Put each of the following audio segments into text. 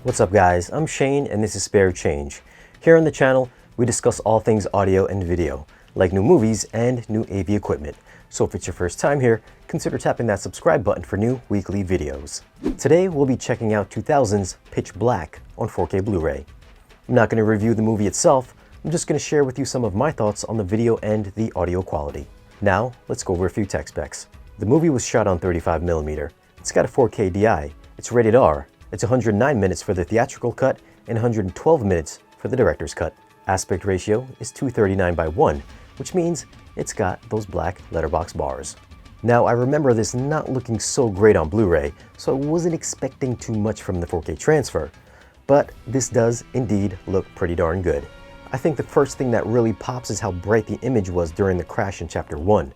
What's up guys, I'm Shane and this is Spare Change. Here on the channel, we discuss all things audio and video, like new movies and new AV equipment. So if it's your first time here, consider tapping that subscribe button for new weekly videos. Today we'll be checking out 2000's Pitch Black on 4K Blu-ray. I'm not going to review the movie itself, I'm just going to share with you some of my thoughts on the video and the audio quality. Now, let's go over a few tech specs. The movie was shot on 35mm. It's got a 4K DI, it's rated R, it's 109 minutes for the theatrical cut and 112 minutes for the director's cut. Aspect ratio is 239:1, which means it's got those black letterbox bars. Now I remember this not looking so great on Blu-ray, so I wasn't expecting too much from the 4K transfer, but this does indeed look pretty darn good. I think the first thing that really pops is how bright the image was during the crash in Chapter 1.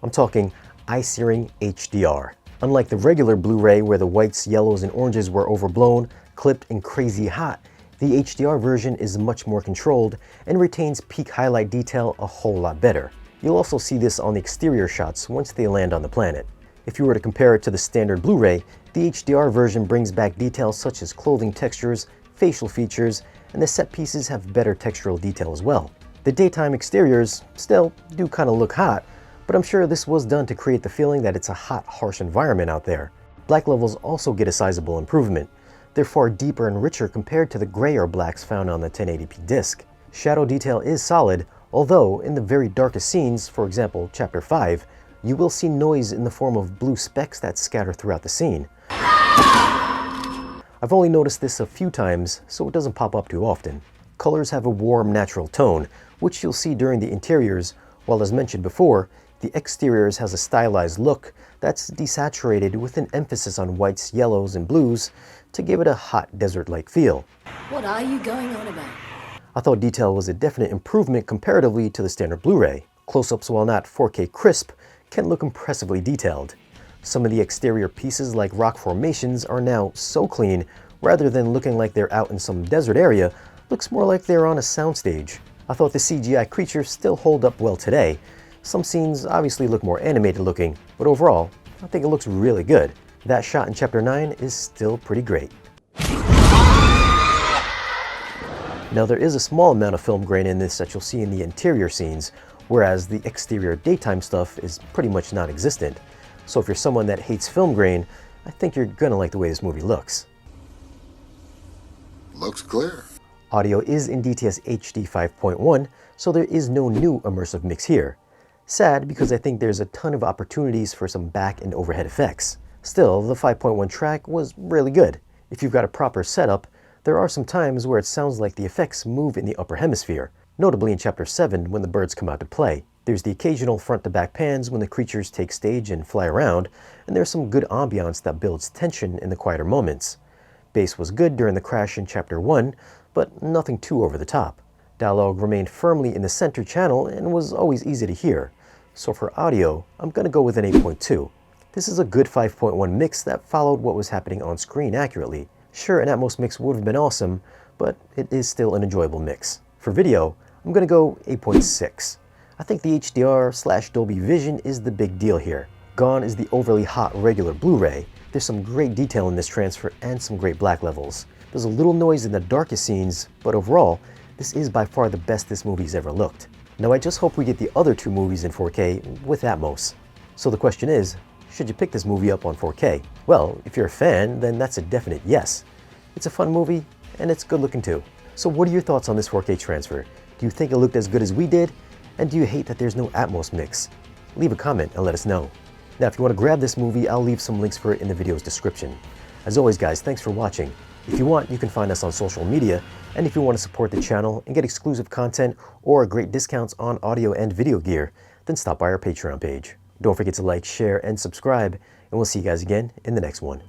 I'm talking eye-searing HDR. Unlike the regular Blu-ray where the whites, yellows, and oranges were overblown, clipped, and crazy hot, the HDR version is much more controlled and retains peak highlight detail a whole lot better. You'll also see this on the exterior shots once they land on the planet. If you were to compare it to the standard Blu-ray, the HDR version brings back details such as clothing textures, facial features, and the set pieces have better textural detail as well. The daytime exteriors still do kind of look hot, but I'm sure this was done to create the feeling that it's a hot, harsh environment out there. Black levels also get a sizable improvement. They're far deeper and richer compared to the grayer blacks found on the 1080p disc. Shadow detail is solid, although in the very darkest scenes, for example Chapter 5, you will see noise in the form of blue specks that scatter throughout the scene. I've only noticed this a few times, so it doesn't pop up too often. Colors have a warm, natural tone, which you'll see during the interiors, while as mentioned before, the exteriors has a stylized look that's desaturated with an emphasis on whites, yellows, and blues to give it a hot desert-like feel. What are you going on about? I thought detail was a definite improvement comparatively to the standard Blu-ray. Close-ups, while not 4K crisp, can look impressively detailed. Some of the exterior pieces like rock formations are now so clean, rather than looking like they're out in some desert area, looks more like they're on a soundstage. I thought the CGI creatures still hold up well today. Some scenes obviously look more animated looking, but overall, I think it looks really good. That shot in Chapter 9 is still pretty great. Now there is a small amount of film grain in this that you'll see in the interior scenes, whereas the exterior daytime stuff is pretty much non-existent. So if you're someone that hates film grain, I think you're gonna like the way this movie looks. Looks clear. Audio is in DTS HD 5.1, so there is no new immersive mix here. Sad because I think there's a ton of opportunities for some back and overhead effects. Still, the 5.1 track was really good. If you've got a proper setup, there are some times where it sounds like the effects move in the upper hemisphere, notably in Chapter 7 when the birds come out to play. There's the occasional front-to-back pans when the creatures take stage and fly around, and there's some good ambiance that builds tension in the quieter moments. Bass was good during the crash in Chapter 1, but nothing too over the top. Dialogue remained firmly in the center channel and was always easy to hear. So for audio, I'm going to go with an 8.2. This is a good 5.1 mix that followed what was happening on screen accurately. Sure, an Atmos mix would have been awesome, but it is still an enjoyable mix. For video, I'm going to go 8.6. I think the HDR/Dolby Vision is the big deal here. Gone is the overly hot regular Blu-ray. There's some great detail in this transfer and some great black levels. There's a little noise in the darkest scenes, but overall, this is by far the best this movie's ever looked. Now I just hope we get the other two movies in 4K with Atmos. So the question is, should you pick this movie up on 4K? Well, if you're a fan, then that's a definite yes. It's a fun movie, and it's good looking too. So what are your thoughts on this 4K transfer? Do you think it looked as good as we did? And do you hate that there's no Atmos mix? Leave a comment and let us know. Now if you want to grab this movie, I'll leave some links for it in the video's description. As always guys, thanks for watching. If you want, you can find us on social media, and if you want to support the channel and get exclusive content or great discounts on audio and video gear, then stop by our Patreon page. Don't forget to like, share, and subscribe, and we'll see you guys again in the next one.